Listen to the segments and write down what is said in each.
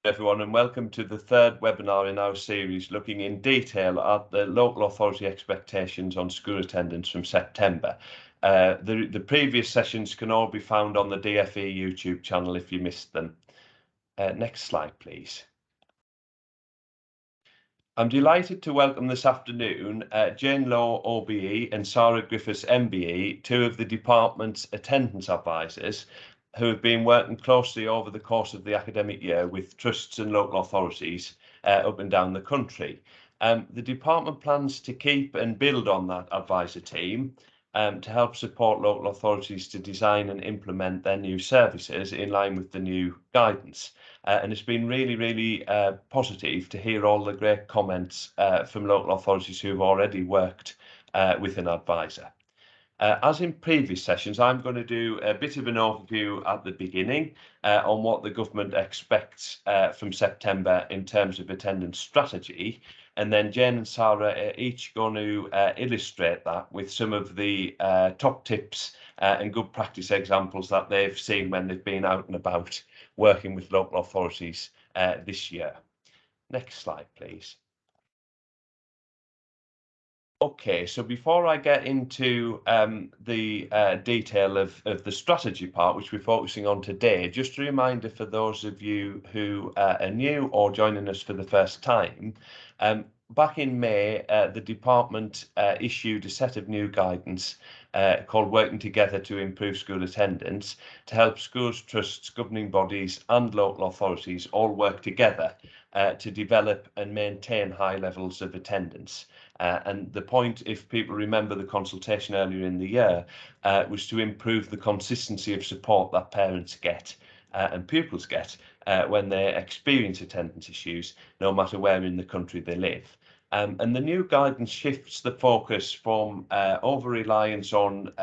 Everyone, and welcome to the third webinar in our series looking in detail at the local authority expectations on school attendance from September. The previous sessions can all be found on the DFE YouTube channel if you missed them. Next slide, please. I'm delighted to welcome this afternoon Jane Law, OBE, and Sarah Griffiths, MBE, two of the department's attendance advisors, who have been working closely over the course of the academic year with trusts and local authorities up and down the country. The department plans to keep and build on that advisor team to help support local authorities to design and implement their new services in line with the new guidance. And it's been really positive to hear all the great comments from local authorities who have already worked with an advisor. As in previous sessions, I'm going to do a bit of an overview at the beginning on what the government expects from September in terms of attendance strategy. And then Jen and Sarah are each going to illustrate that with some of the top tips and good practice examples that they've seen when they've been out and about working with local authorities this year. Next slide, please. Okay, so before I get into the detail of the strategy part, which we're focusing on today, just a reminder for those of you who are new or joining us for the first time, back in May, the department issued a set of new guidance called Working Together to Improve School Attendance to help schools, trusts, governing bodies and local authorities all work together to develop and maintain high levels of attendance. And the point, if people remember the consultation earlier in the year, was to improve the consistency of support that parents get and pupils get when they experience attendance issues, no matter where in the country they live. And the new guidance shifts the focus from over-reliance on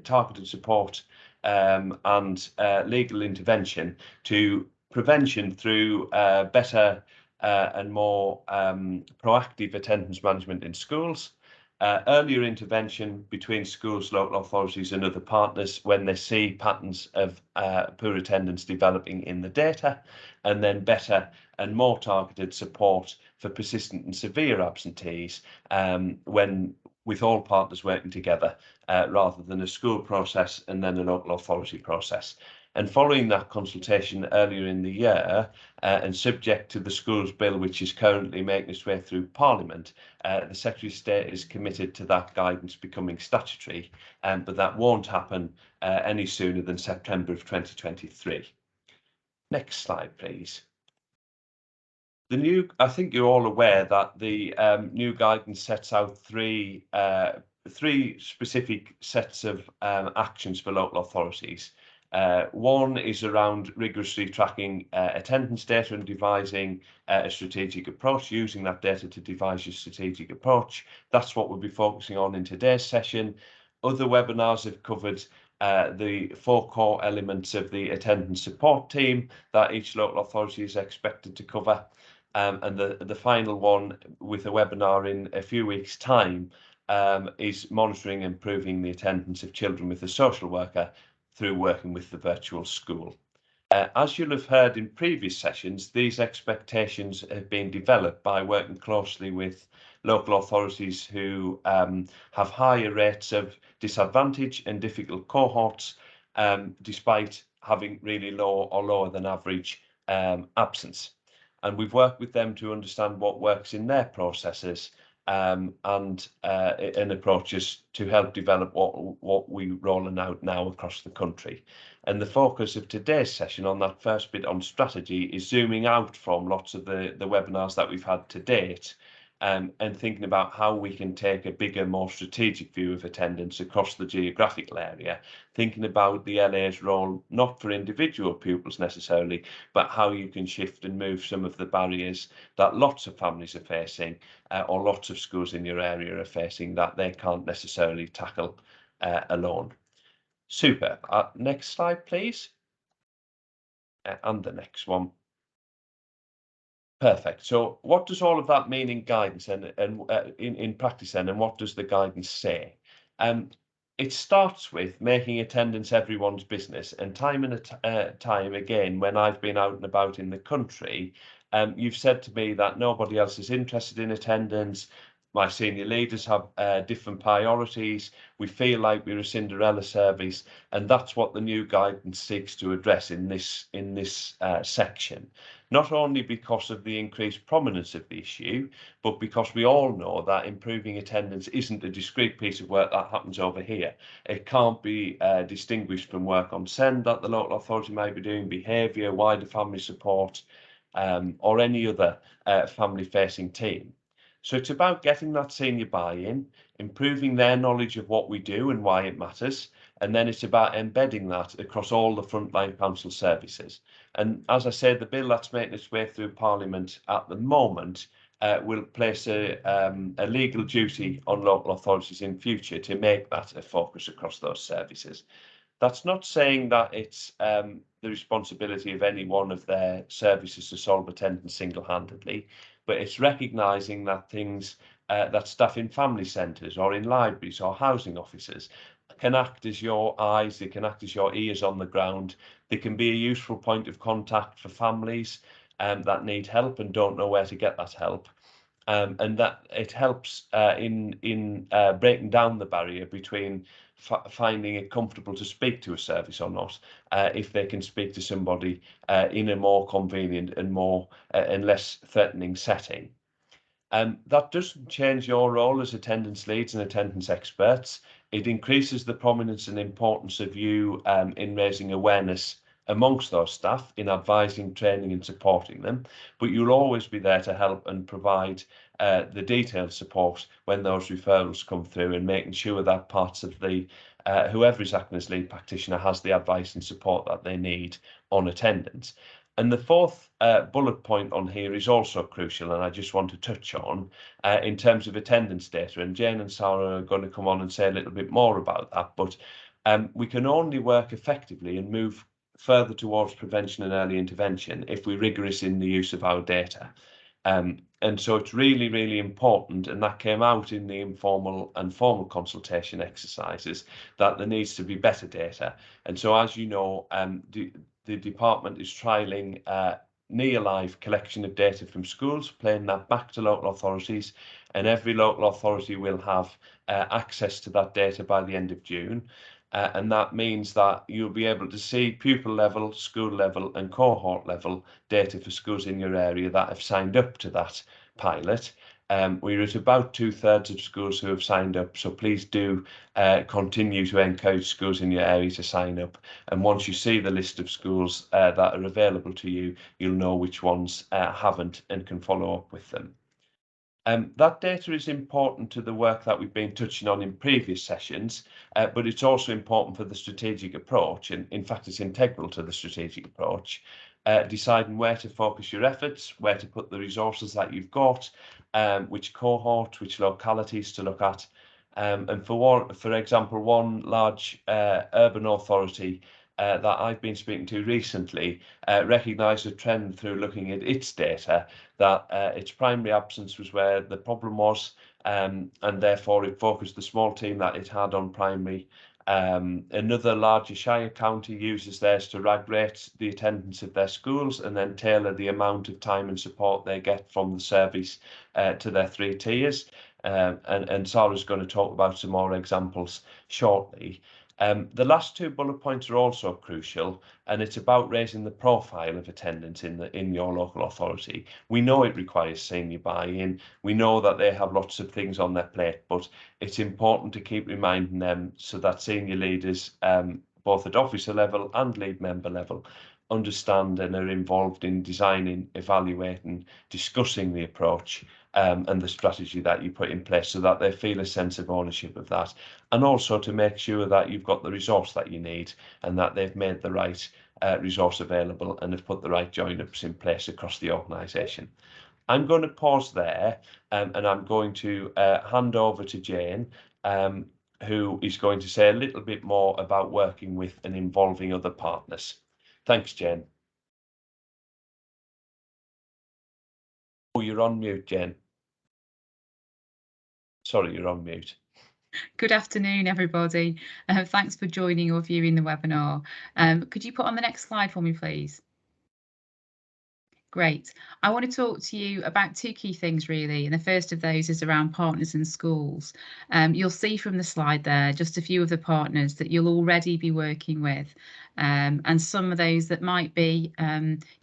targeted support and legal intervention to prevention through better and more proactive attendance management in schools, earlier intervention between schools, local authorities and other partners when they see patterns of poor attendance developing in the data, and then better and more targeted support for persistent and severe absentees when with all partners working together rather than a school process and then a local authority process. And following that consultation earlier in the year, and subject to the schools bill, which is currently making its way through Parliament, the Secretary of State is committed to that guidance becoming statutory, but that won't happen any sooner than September of 2023. Next slide, please. I think you're all aware that the new guidance sets out three specific sets of actions for local authorities. One is around rigorously tracking attendance data and devising a strategic approach, using that data to devise your strategic approach. That's what we'll be focusing on in today's session. Other webinars have covered the four core elements of the attendance support team that each local authority is expected to cover. And the final one, with a webinar in a few weeks' time, is monitoring and improving the attendance of children with a social worker through working with the virtual school. As you'll have heard in previous sessions, these expectations have been developed by working closely with local authorities who have higher rates of disadvantage and difficult cohorts, despite having really low or lower than average absence. And we've worked with them to understand what works in their processes and approaches to help develop what we're rolling out now across the country. And the focus of today's session on that first bit on strategy is zooming out from lots of the webinars that we've had to date and thinking about how we can take a bigger, more strategic view of attendance across the geographical area, thinking about the LA's role, not for individual pupils necessarily, but how you can shift and move some of the barriers that lots of families are facing or lots of schools in your area are facing that they can't necessarily tackle alone. Super. Next slide, please. And the next one. Perfect. So what does all of that mean in guidance and in practice then, and what does the guidance say? It starts with making attendance everyone's business, and time and time again, when I've been out and about in the country, you've said to me that nobody else is interested in attendance. My senior leaders have different priorities. We feel like we're a Cinderella service, and that's what the new guidance seeks to address in this section. Not only because of the increased prominence of the issue, but because we all know that improving attendance isn't a discrete piece of work that happens over here. It can't be distinguished from work on SEND that the local authority might be doing, behaviour, wider family support, or any other family-facing team. So it's about getting that senior buy-in, improving their knowledge of what we do and why it matters, and then it's about embedding that across all the frontline council services. And as I said, the bill that's making its way through Parliament at the moment will place a legal duty on local authorities in future to make that a focus across those services. That's not saying that it's the responsibility of any one of their services to solve attendance single-handedly, but it's recognising that things that staff in family centres or in libraries or housing offices can act as your eyes, they can act as your ears on the ground. They can be a useful point of contact for families that need help and don't know where to get that help. And that it helps in breaking down the barrier between finding it comfortable to speak to a service or not, if they can speak to somebody in a more convenient and more and less threatening setting. That doesn't change your role as attendance leads and attendance experts. It increases the prominence and importance of you in raising awareness amongst those staff, in advising, training and supporting them, but you'll always be there to help and provide the detailed support when those referrals come through, and making sure that parts of the whoever is acting as lead practitioner has the advice and support that they need on attendance. And the fourth bullet point on here is also crucial, and I just want to touch on in terms of attendance data. And Jane and Sarah are going to come on and say a little bit more about that. But we can only work effectively and move further towards prevention and early intervention if we're rigorous in the use of our data. And so it's really, really important, and that came out in the informal and formal consultation exercises, that there needs to be better data. And so, as you know, the department is trialling near live collection of data from schools, playing that back to local authorities, and every local authority will have access to that data by the end of June. And that means that you'll be able to see pupil level, school level and cohort level data for schools in your area that have signed up to that pilot. We're at about 2/3 of schools who have signed up, so please do continue to encourage schools in your area to sign up. And once you see the list of schools that are available to you, you'll know which ones haven't and can follow up with them. That data is important to the work that we've been touching on in previous sessions, but it's also important for the strategic approach, and in fact it's integral to the strategic approach, deciding where to focus your efforts, where to put the resources that you've got, which cohort, which localities to look at. And for example, one large urban authority that I've been speaking to recently recognised a trend through looking at its data that its primary absence was where the problem was, and therefore it focused the small team that it had on primary. Another larger shire county uses theirs to rag rate the attendance of their schools and then tailor the amount of time and support they get from the service to their 3 tiers. And Sarah's going to talk about some more examples shortly. The last 2 bullet points are also crucial, and it's about raising the profile of attendance in your local authority. We know it requires senior buy-in. We know that they have lots of things on their plate, but it's important to keep reminding them so that senior leaders, both at officer level and lead member level, understand and are involved in designing, evaluating, discussing the approach and the strategy that you put in place, so that they feel a sense of ownership of that, and also to make sure that you've got the resource that you need and that they've made the right resource available and have put the right join-ups in place across the organisation. I'm going to pause there and I'm going to hand over to Jane, who is going to say a little bit more about working with and involving other partners. Thanks, Jane. Oh, you're on mute, Jane. Sorry, you're on mute. Good afternoon, everybody. Thanks for joining or viewing the webinar. Could you put on the next slide for me, please? Great. I want to talk to you about two key things, really. And the first of those is around partners in schools. You'll see from the slide there just a few of the partners that you'll already be working with, and some of those that might be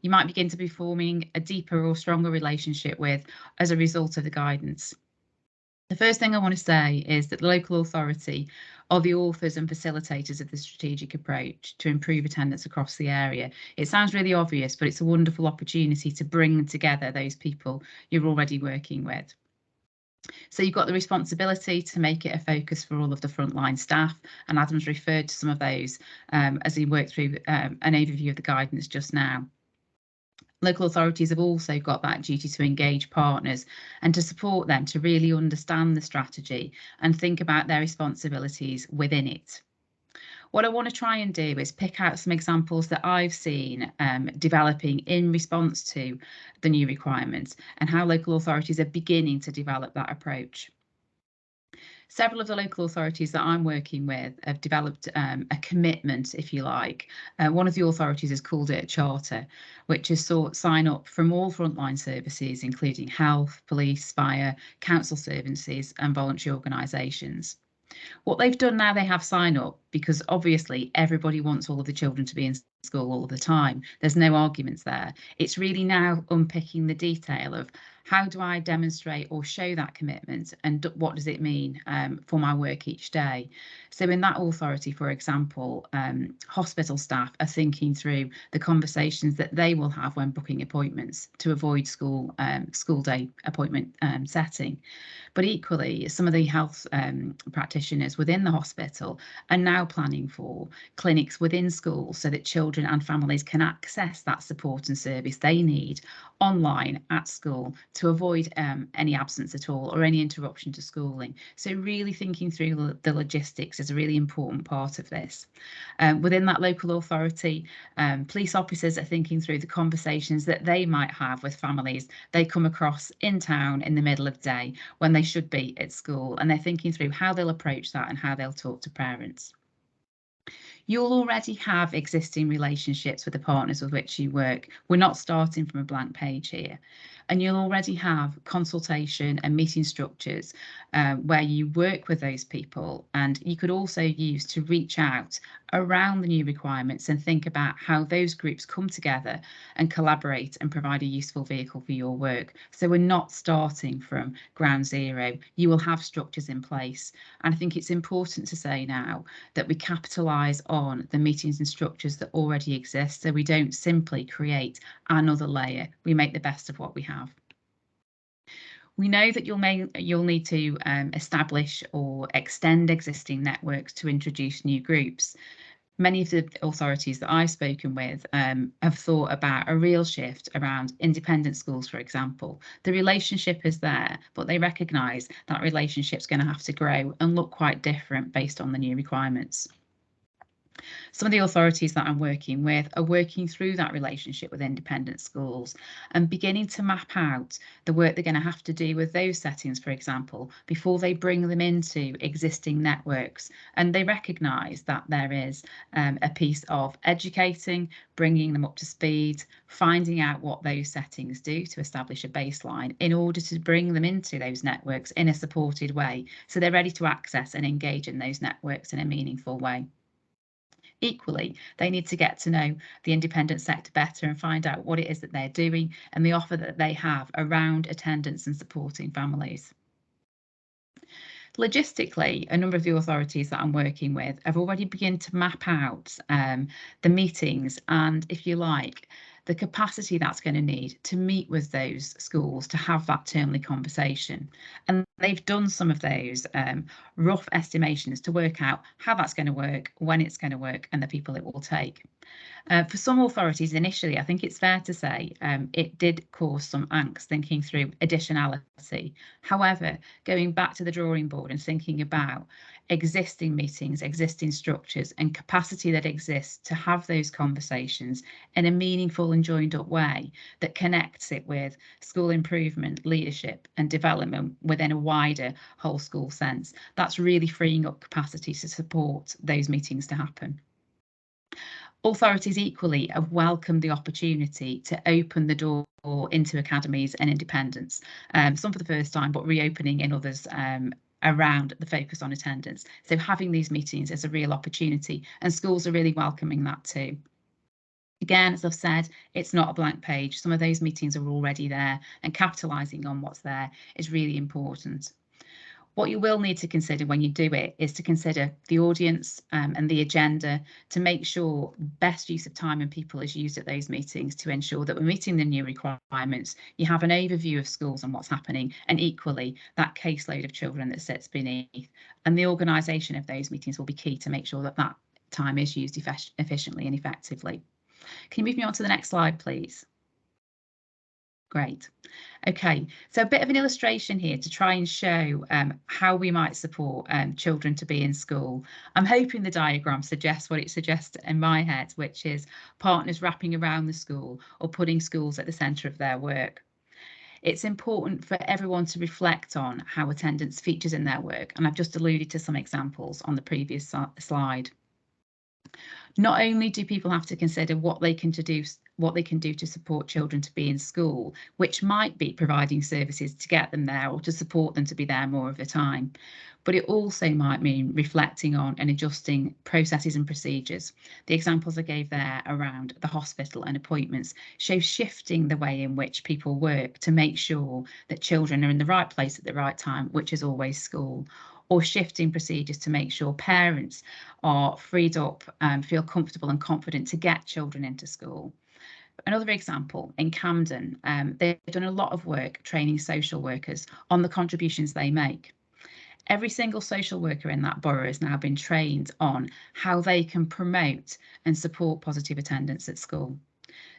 you might begin to be forming a deeper or stronger relationship with as a result of the guidance. The first thing I want to say is that the local authority are the authors and facilitators of the strategic approach to improve attendance across the area. It sounds really obvious, but it's a wonderful opportunity to bring together those people you're already working with. So you've got the responsibility to make it a focus for all of the frontline staff, and Adam's referred to some of those as he worked through an overview of the guidance just now. Local authorities have also got that duty to engage partners and to support them to really understand the strategy and think about their responsibilities within it. What I want to try and do is pick out some examples that I've seen developing in response to the new requirements and how local authorities are beginning to develop that approach. Several of the local authorities that I'm working with have developed a commitment, if you like. One of the authorities has called it a charter, which is sign up from all frontline services, including health, police, fire, council services and voluntary organisations. What they've done now, they have sign up because obviously everybody wants all of the children to be in school all the time. There's no arguments there. It's really now unpicking the detail of how do I demonstrate or show that commitment and what does it mean for my work each day. So in that authority, for example, hospital staff are thinking through the conversations that they will have when booking appointments to avoid school day appointment setting. But equally, some of the health practitioners within the hospital are now planning for clinics within schools so that children and families can access that support and service they need online at school to avoid any absence at all or any interruption to schooling. So really thinking through the logistics is a really important part of this. Within that local authority, police officers are thinking through the conversations that they might have with families they come across in town in the middle of the day when they should be at school, and they're thinking through how they'll approach that and how they'll talk to parents. You'll already have existing relationships with the partners with which you work. We're not starting from a blank page here. And you'll already have consultation and meeting structures where you work with those people, and you could also use to reach out around the new requirements and think about how those groups come together and collaborate and provide a useful vehicle for your work. So we're not starting from ground zero. You will have structures in place. And I think it's important to say now that we capitalise on the meetings and structures that already exist, so we don't simply create another layer. We make the best of what we have. We know that you'll need to establish or extend existing networks to introduce new groups. Many of the authorities that I've spoken with have thought about a real shift around independent schools, for example. The relationship is there, but they recognise that relationship's going to have to grow and look quite different based on the new requirements. Some of the authorities that I'm working with are working through that relationship with independent schools and beginning to map out the work they're going to have to do with those settings, for example, before they bring them into existing networks. And they recognise that there is a piece of educating, bringing them up to speed, finding out what those settings do to establish a baseline in order to bring them into those networks in a supported way, so they're ready to access and engage in those networks in a meaningful way. Equally, they need to get to know the independent sector better and find out what it is that they're doing and the offer that they have around attendance and supporting families. Logistically, a number of the authorities that I'm working with have already begun to map out the meetings and, if you like, the capacity that's going to need to meet with those schools to have that termly conversation. And they've done some of those rough estimations to work out how that's going to work, when it's going to work, and the people it will take. For some authorities initially, I think it's fair to say it did cause some angst thinking through additionality. However, going back to the drawing board and thinking about existing meetings, existing structures and capacity that exists to have those conversations in a meaningful and joined up way that connects it with school improvement, leadership and development within a wider whole school sense. That's really freeing up capacity to support those meetings to happen. Authorities equally have welcomed the opportunity to open the door into academies and independence, some for the first time, but reopening in others around the focus on attendance. So having these meetings is a real opportunity, and schools are really welcoming that too. Again, as I've said, it's not a blank page. Some of those meetings are already there, and capitalising on what's there is really important. What you will need to consider when you do it is to consider the audience and the agenda to make sure best use of time and people is used at those meetings to ensure that we're meeting the new requirements. You have an overview of schools and what's happening, and equally that caseload of children that sits beneath. And the organisation of those meetings will be key to make sure that that time is used efficiently and effectively. Can you move me on to the next slide, please? Great. Okay, so a bit of an illustration here to try and show how we might support children to be in school. I'm hoping the diagram suggests what it suggests in my head, which is partners wrapping around the school or putting schools at the centre of their work. It's important for everyone to reflect on how attendance features in their work, and I've just alluded to some examples on the previous slide. Not only do people have to consider what they can do to support children to be in school, which might be providing services to get them there or to support them to be there more of the time, but it also might mean reflecting on and adjusting processes and procedures. The examples I gave there around the hospital and appointments show shifting the way in which people work to make sure that children are in the right place at the right time, which is always school, or shifting procedures to make sure parents are freed up and feel comfortable and confident to get children into school. Another example, in Camden, they've done a lot of work training social workers on the contributions they make. Every single social worker in that borough has now been trained on how they can promote and support positive attendance at school.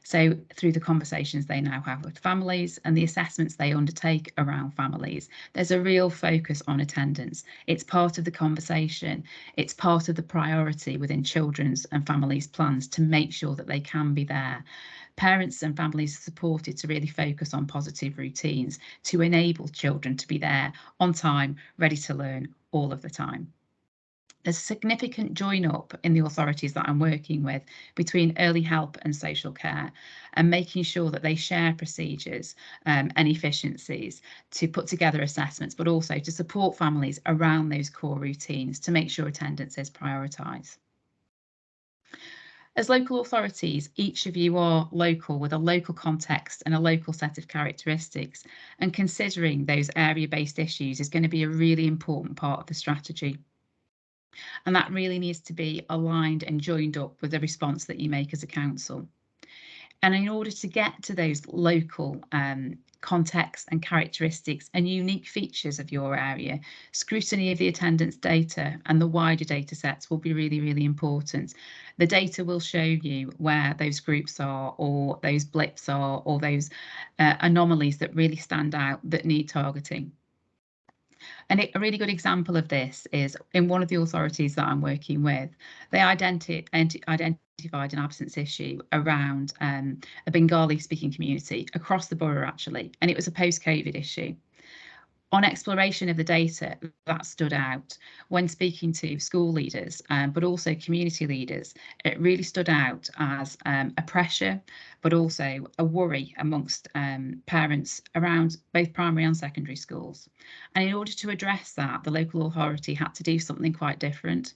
So through the conversations they now have with families and the assessments they undertake around families, there's a real focus on attendance. It's part of the conversation. It's part of the priority within children's and families' plans to make sure that they can be there. Parents and families are supported to really focus on positive routines to enable children to be there on time, ready to learn all of the time. There's a significant join up in the authorities that I'm working with between early help and social care, and making sure that they share procedures and efficiencies to put together assessments, but also to support families around those core routines to make sure attendance is prioritised. As local authorities, each of you are local with a local context and a local set of characteristics, and considering those area-based issues is going to be a really important part of the strategy. And that really needs to be aligned and joined up with the response that you make as a council. And in order to get to those local contexts and characteristics and unique features of your area, scrutiny of the attendance data and the wider data sets will be really, really important. The data will show you where those groups are, or those blips are, or those anomalies that really stand out that need targeting. And a really good example of this is in one of the authorities that I'm working with. They identified an absence issue around a Bengali speaking community across the borough, actually, and it was a post-COVID issue. On exploration of the data, that stood out when speaking to school leaders, but also community leaders. It really stood out as a pressure, but also a worry amongst parents around both primary and secondary schools. And in order to address that, the local authority had to do something quite different.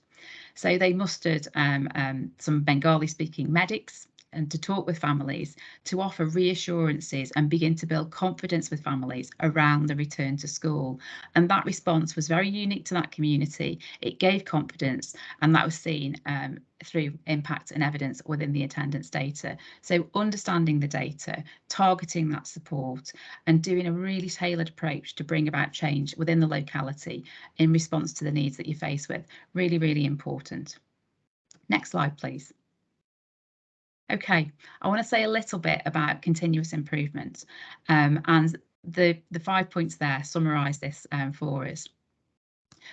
So they mustered some Bengali-speaking medics and to talk with families, to offer reassurances and begin to build confidence with families around the return to school. And that response was very unique to that community. It gave confidence, and that was seen through impact and evidence within the attendance data. So understanding the data, targeting that support, and doing a really tailored approach to bring about change within the locality in response to the needs that you face with, really, really important. Next slide, please. Okay, I want to say a little bit about continuous improvement, and the 5 points there summarise this for us.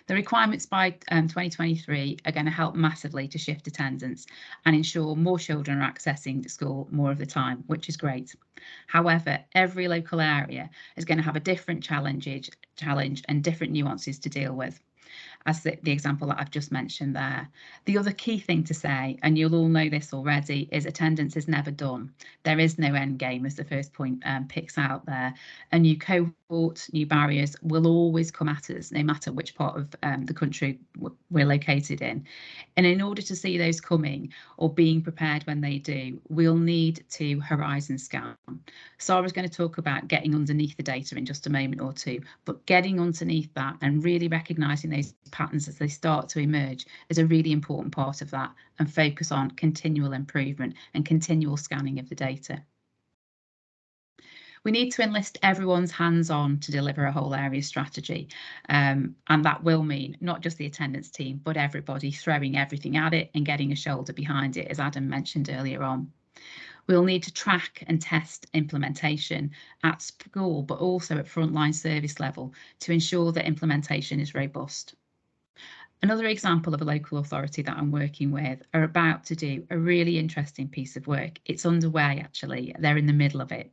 The requirements by 2023 are going to help massively to shift attendance and ensure more children are accessing school more of the time, which is great. However, every local area is going to have a different challenge and different nuances to deal with, as the example that I've just mentioned there. The other key thing to say, and you'll all know this already, is attendance is never done. There is no end game, as the first point picks out there. A new cohort, new barriers will always come at us, no matter which part of the country we're located in. And in order to see those coming or being prepared when they do, we'll need to horizon scan. Sarah's going to talk about getting underneath the data in just a moment or two, but getting underneath that and really recognising those patterns as they start to emerge is a really important part of that, and focus on continual improvement and continual scanning of the data. We need to enlist everyone's hands-on to deliver a whole area strategy. And that will mean not just the attendance team, but everybody throwing everything at it and getting a shoulder behind it, as Adam mentioned earlier on. We'll need to track and test implementation at school, but also at frontline service level to ensure that implementation is robust. Another example of a local authority that I'm working with are about to do a really interesting piece of work. It's underway, actually. They're in the middle of it.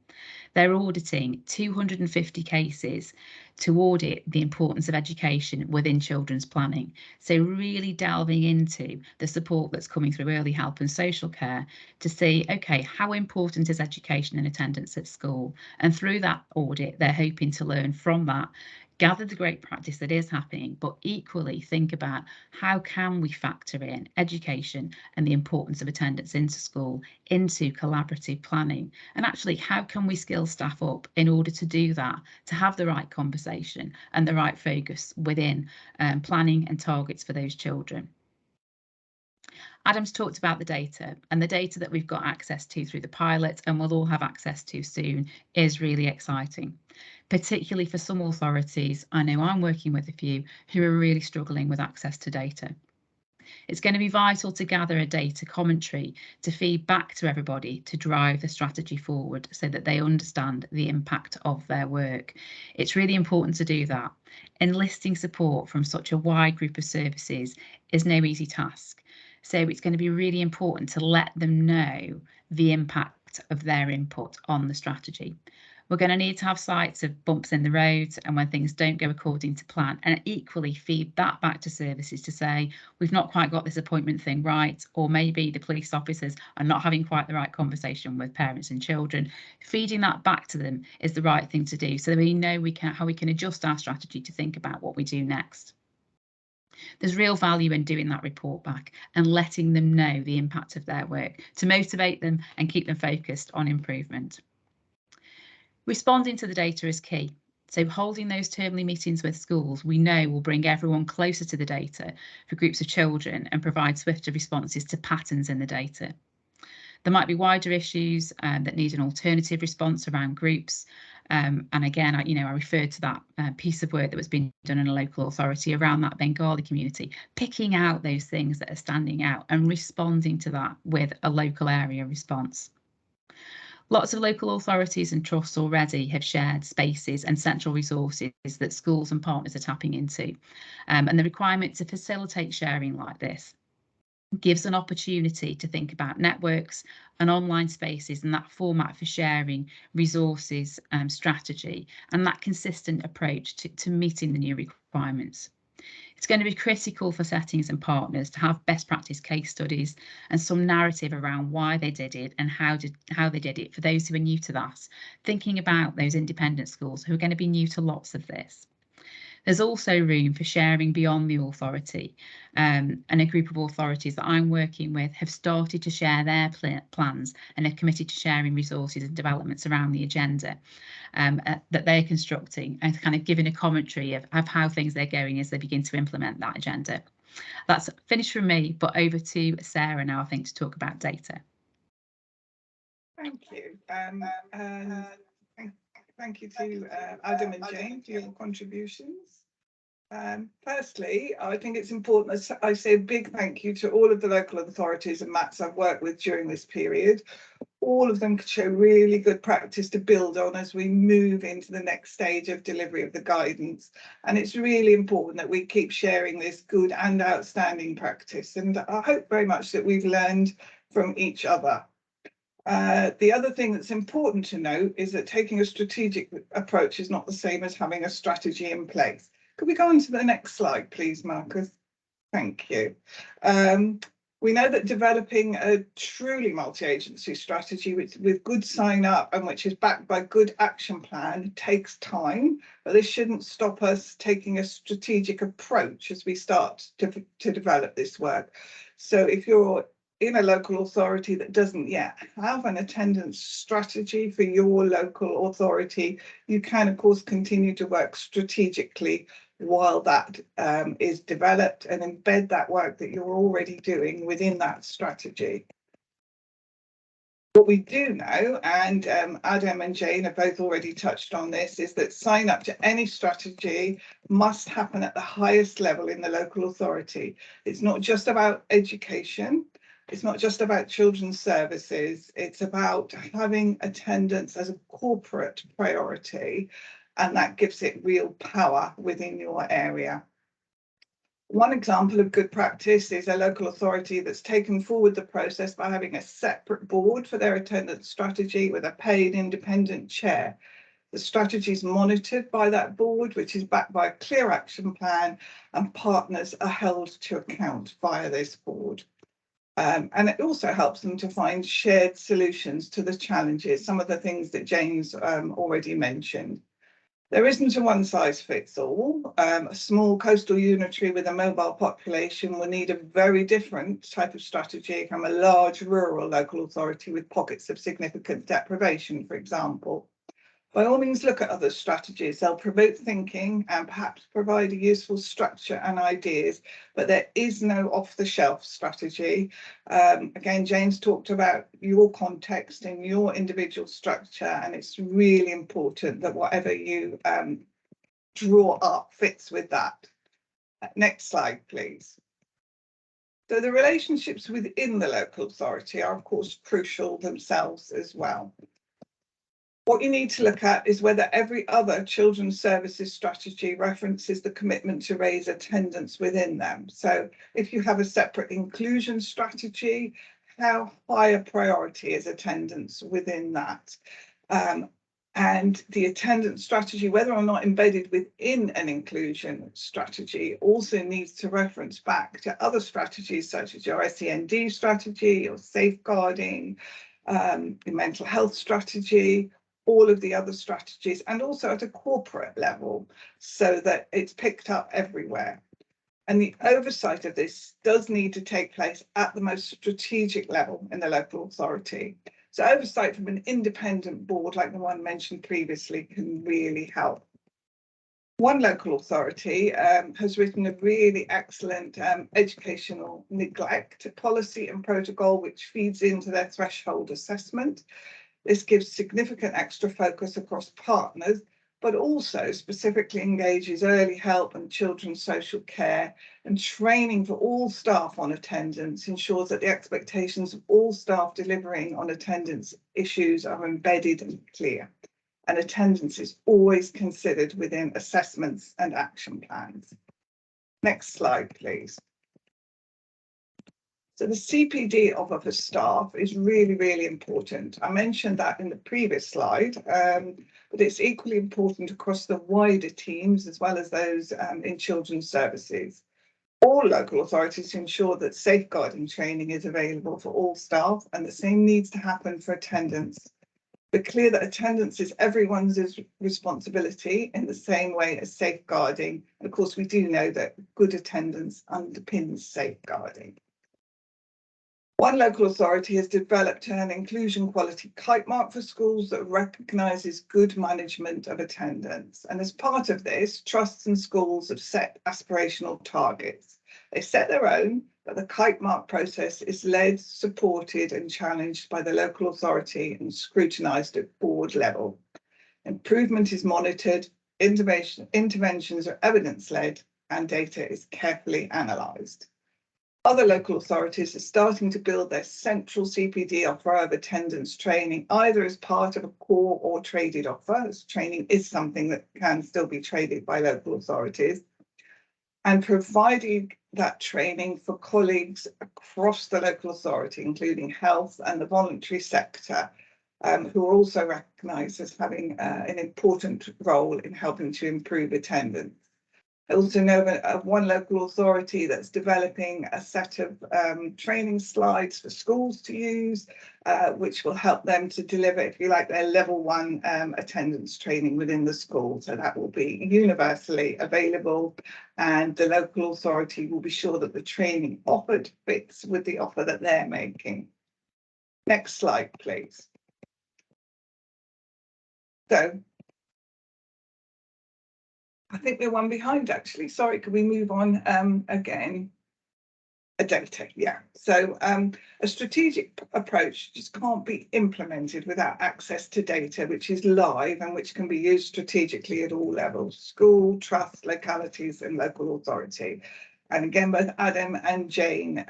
They're auditing 250 cases to audit the importance of education within children's planning. So really delving into the support that's coming through early help and social care to see, okay, how important is education and attendance at school? And through that audit, they're hoping to learn from that, gather the great practice that is happening, but equally think about how can we factor in education and the importance of attendance into school, into collaborative planning, and actually how can we skill staff up in order to do that, to have the right conversation and the right focus within planning and targets for those children. Adam's talked about the data, and the data that we've got access to through the pilot and we'll all have access to soon is really exciting, particularly for some authorities. I know I'm working with a few who are really struggling with access to data. It's going to be vital to gather a data commentary to feed back to everybody to drive the strategy forward so that they understand the impact of their work. It's really important to do that. Enlisting support from such a wide group of services is no easy task. So it's going to be really important to let them know the impact of their input on the strategy. We're going to need to have sites of bumps in the road and when things don't go according to plan, and equally feed that back to services to say, we've not quite got this appointment thing right, or maybe the police officers are not having quite the right conversation with parents and children. Feeding that back to them is the right thing to do so that we know how we can adjust our strategy to think about what we do next. There's real value in doing that report back and letting them know the impact of their work to motivate them and keep them focused on improvement. Responding to the data is key. So holding those termly meetings with schools, we know will bring everyone closer to the data for groups of children and provide swifter responses to patterns in the data. There might be wider issues that need an alternative response around groups. And again, I referred to that piece of work that was being done in a local authority around that Bengali community, picking out those things that are standing out and responding to that with a local area response. Lots of local authorities and trusts already have shared spaces and central resources that schools and partners are tapping into. And the requirement to facilitate sharing like this gives an opportunity to think about networks and online spaces and that format for sharing resources, strategy, and that consistent approach to meeting the new requirements. It's going to be critical for settings and partners to have best practice case studies and some narrative around why they did it and how they did it for those who are new to that, thinking about those independent schools who are going to be new to lots of this. There's also room for sharing beyond the authority, and a group of authorities that I'm working with have started to share their plans and are committed to sharing resources and developments around the agenda that they're constructing and kind of giving a commentary of how things they're going as they begin to implement that agenda. That's finished from me, but over to Sarah now, I think, to talk about data. Thank you. Thank you to Adam and Jane for your contributions. Firstly, I think it's important that I say a big thank you to all of the local authorities and MATs I've worked with during this period. All of them could show really good practice to build on as we move into the next stage of delivery of the guidance. And it's really important that we keep sharing this good and outstanding practice. And I hope very much that we've learned from each other. The other thing that's important to note is that taking a strategic approach is not the same as having a strategy in place. Could we go on to the next slide, please, Marcus? Thank you. We know that developing a truly multi-agency strategy with good sign up and which is backed by good action plan takes time, but this shouldn't stop us taking a strategic approach as we start to develop this work. So if you're in a local authority that doesn't yet have an attendance strategy for your local authority, you can of course continue to work strategically while that is developed and embed that work that you're already doing within that strategy. What we do know, and Adam and Jane have both already touched on this, is that sign up to any strategy must happen at the highest level in the local authority. It's not just about education. It's not just about children's services. It's about having attendance as a corporate priority, and that gives it real power within your area. One example of good practice is a local authority that's taken forward the process by having a separate board for their attendance strategy with a paid independent chair. The strategy is monitored by that board, which is backed by a clear action plan, and partners are held to account via this board. And it also helps them to find shared solutions to the challenges, some of the things that James already mentioned. There isn't a one size fits all. A small coastal unitary with a mobile population will need a very different type of strategy from a large rural local authority with pockets of significant deprivation, for example. By all means, look at other strategies. They'll promote thinking and perhaps provide a useful structure and ideas, but there is no off-the-shelf strategy. Again, James talked about your context and your individual structure, and it's really important that whatever you draw up fits with that. Next slide, please. So the relationships within the local authority are, of course, crucial themselves as well. What you need to look at is whether every other children's services strategy references the commitment to raise attendance within them. So if you have a separate inclusion strategy, how high a priority is attendance within that? And the attendance strategy, whether or not embedded within an inclusion strategy, also needs to reference back to other strategies such as your SEND strategy, your safeguarding, your mental health strategy, all of the other strategies, and also at a corporate level so that it's picked up everywhere. And the oversight of this does need to take place at the most strategic level in the local authority. So oversight from an independent board like the one mentioned previously can really help. One local authority has written a really excellent educational neglect policy and protocol which feeds into their threshold assessment. This gives significant extra focus across partners, but also specifically engages early help and children's social care, and training for all staff on attendance ensures that the expectations of all staff delivering on attendance issues are embedded and clear. And attendance is always considered within assessments and action plans. Next slide, please. So the CPD of office staff is really, really important. I mentioned that in the previous slide, but it's equally important across the wider teams as well as those in children's services. All local authorities ensure that safeguarding training is available for all staff, and the same needs to happen for attendance. We're clear that attendance is everyone's responsibility in the same way as safeguarding. And of course, we do know that good attendance underpins safeguarding. One local authority has developed an inclusion quality kite mark for schools that recognises good management of attendance. And as part of this, trusts and schools have set aspirational targets. They set their own, but the kite mark process is led, supported and challenged by the local authority and scrutinised at board level. Improvement is monitored, interventions are evidence-led and data is carefully analysed. Other local authorities are starting to build their central CPD offer of attendance training, either as part of a core or traded offer, as training is something that can still be traded by local authorities, and providing that training for colleagues across the local authority, including health and the voluntary sector, who are also recognised as having an important role in helping to improve attendance. I also know of one local authority that's developing a set of training slides for schools to use, which will help them to deliver, if you like, their level 1 attendance training within the school. So that will be universally available, and the local authority will be sure that the training offered fits with the offer that they're making. Next slide, please. So I think we're one behind, actually. Sorry, could we move on again? Data, yeah. So a strategic approach just can't be implemented without access to data which is live and which can be used strategically at all levels: school, trust, localities and local authority. And again, both Adam and Jane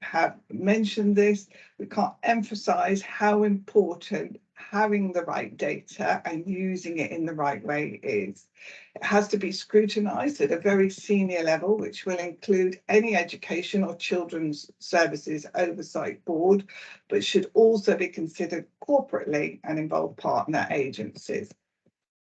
have mentioned this. We can't emphasise how important having the right data and using it in the right way is. It has to be scrutinised at a very senior level, which will include any education or children's services oversight board, but should also be considered corporately and involve partner agencies.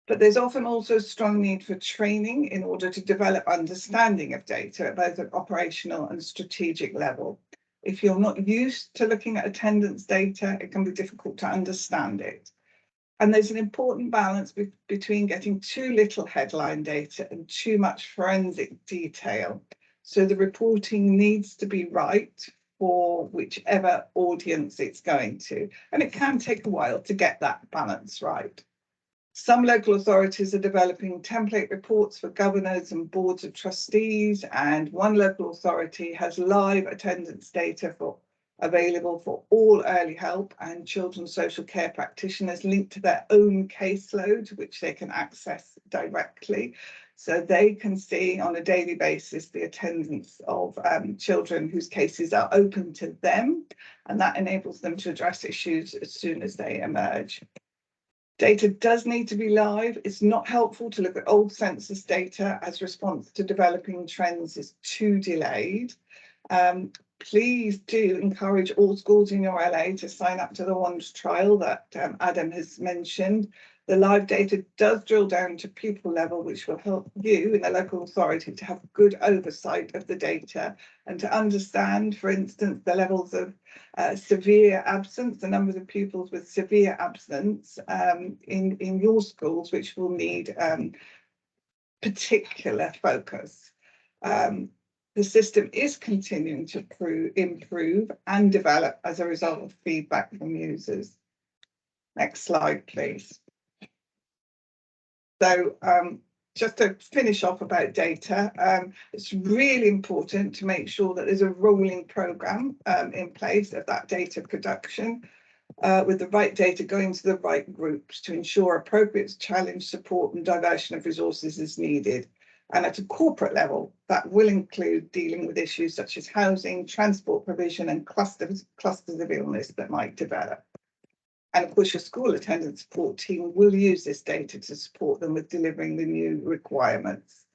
But there's often also a strong need for training in order to develop understanding of data at both an operational and strategic level. If you're not used to looking at attendance data, it can be difficult to understand it. And there's an important balance between getting too little headline data and too much forensic detail. So the reporting needs to be right for whichever audience it's going to. And it can take a while to get that balance right. Some local authorities are developing template reports for governors and boards of trustees, and one local authority has live attendance data available for all early help and children's social care practitioners linked to their own caseload, which they can access directly. So they can see on a daily basis the attendance of children whose cases are open to them, and that enables them to address issues as soon as they emerge. Data does need to be live. It's not helpful to look at old census data as response to developing trends is too delayed. Please do encourage all schools in your LA to sign up to the WAND trial that Adam has mentioned. The live data does drill down to pupil level, which will help you in the local authority to have good oversight of the data and to understand, for instance, the levels of severe absence, the numbers of pupils with severe absence in your schools, which will need particular focus. The system is continuing to improve and develop as a result of feedback from users. Next slide, please. So just to finish off about data, it's really important to make sure that there's a rolling programme in place of that data production with the right data going to the right groups to ensure appropriate challenge, support and diversion of resources is needed. And at a corporate level, that will include dealing with issues such as housing, transport provision and clusters of illness that might develop. And of course, your school attendance support team will use this data to support them with delivering the new requirements.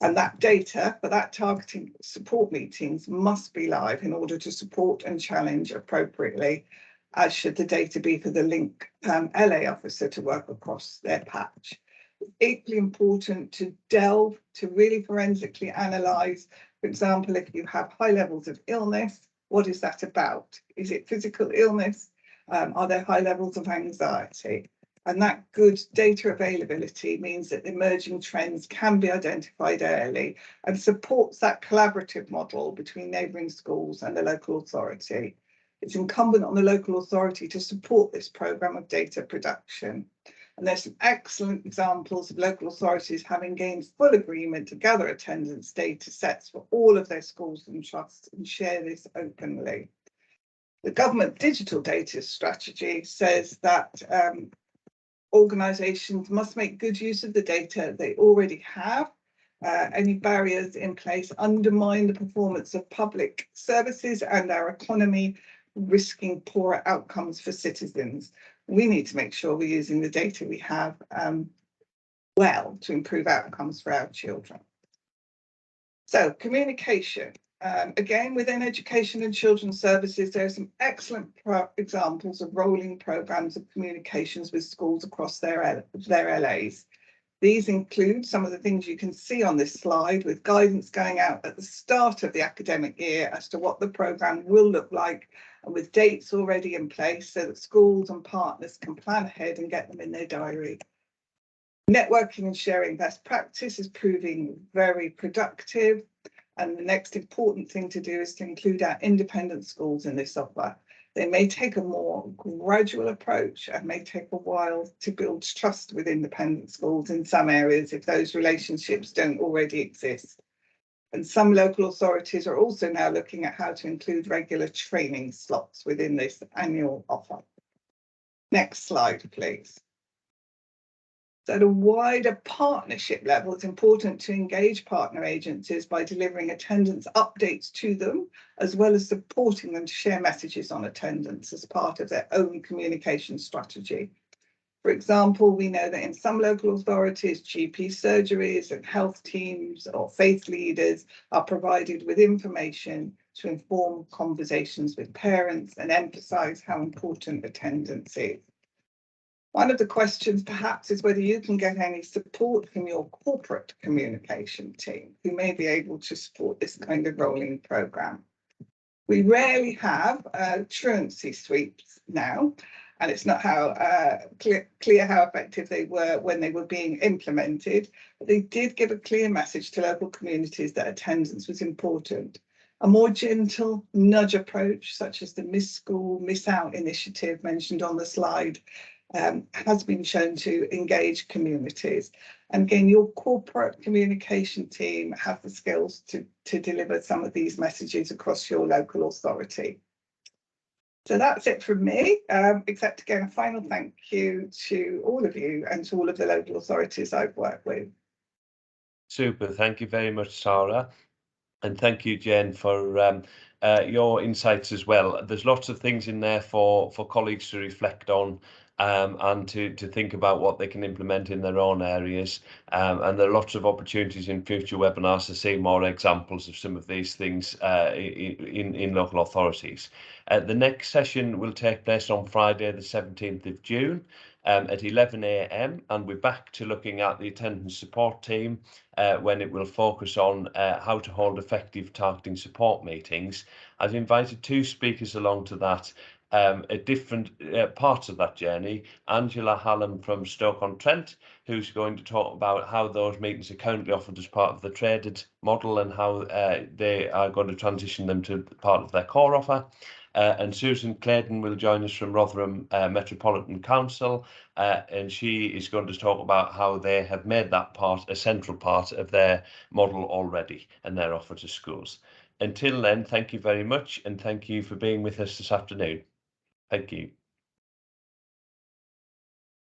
And that data for that targeting support meetings must be live in order to support and challenge appropriately, as should the data be for the link LA officer to work across their patch. It's equally important to delve, to really forensically analyse. For example, if you have high levels of illness, what is that about? Is it physical illness? Are there high levels of anxiety? And that good data availability means that emerging trends can be identified early and supports that collaborative model between neighbouring schools and the local authority. It's incumbent on the local authority to support this programme of data production. And there's some excellent examples of local authorities having gained full agreement to gather attendance data sets for all of their schools and trusts and share this openly. The government digital data strategy says that organisations must make good use of the data they already have Any barriers in place undermine the performance of public services and our economy, risking poorer outcomes for citizens. We need to make sure we're using the data we have well to improve outcomes for our children. So communication. Again, within education and children's services, there are some excellent examples of rolling programmes of communications with schools across their LAs. These include some of the things you can see on this slide, with guidance going out at the start of the academic year as to what the programme will look like, and with dates already in place so that schools and partners can plan ahead and get them in their diary. Networking and sharing best practice is proving very productive. And the next important thing to do is to include our independent schools in this offer. They may take a more gradual approach and may take a while to build trust with independent schools in some areas if those relationships don't already exist. And some local authorities are also now looking at how to include regular training slots within this annual offer. Next slide, please. So at a wider partnership level, it's important to engage partner agencies by delivering attendance updates to them, as well as supporting them to share messages on attendance as part of their own communication strategy. For example, we know that in some local authorities, GP surgeries and health teams or faith leaders are provided with information to inform conversations with parents and emphasise how important attendance is. One of the questions perhaps is whether you can get any support from your corporate communication team who may be able to support this kind of rolling programme. We rarely have truancy sweeps now, and it's not how clear how effective they were when they were being implemented, but they did give a clear message to local communities that attendance was important. A more gentle nudge approach, such as the Miss School, Miss Out initiative mentioned on the slide, has been shown to engage communities. And again, your corporate communication team have the skills to deliver some of these messages across your local authority. So that's it from me, except again, a final thank you to all of you and to all of the local authorities I've worked with. Super, thank you very much, Sarah. And thank you, Jen, for your insights as well. There's lots of things in there for colleagues to reflect on and to think about what they can implement in their own areas. And there are lots of opportunities in future webinars to see more examples of some of these things in local authorities. The next session will take place on Friday, the 17th of June. At 11 a.m. and we're back to looking at the attendance support team when it will focus on how to hold effective targeting support meetings. I've invited two speakers along to that at different parts of that journey. Angela Hallam from Stoke-on-Trent, who's going to talk about how those meetings are currently offered as part of the traded model and how they are going to transition them to part of their core offer. And Susan Clayton will join us from Rotherham Metropolitan Council, and she is going to talk about how they have made that part a central part of their model already and their offer to schools. Until then, thank you very much, and thank you for being with us this afternoon. Thank you.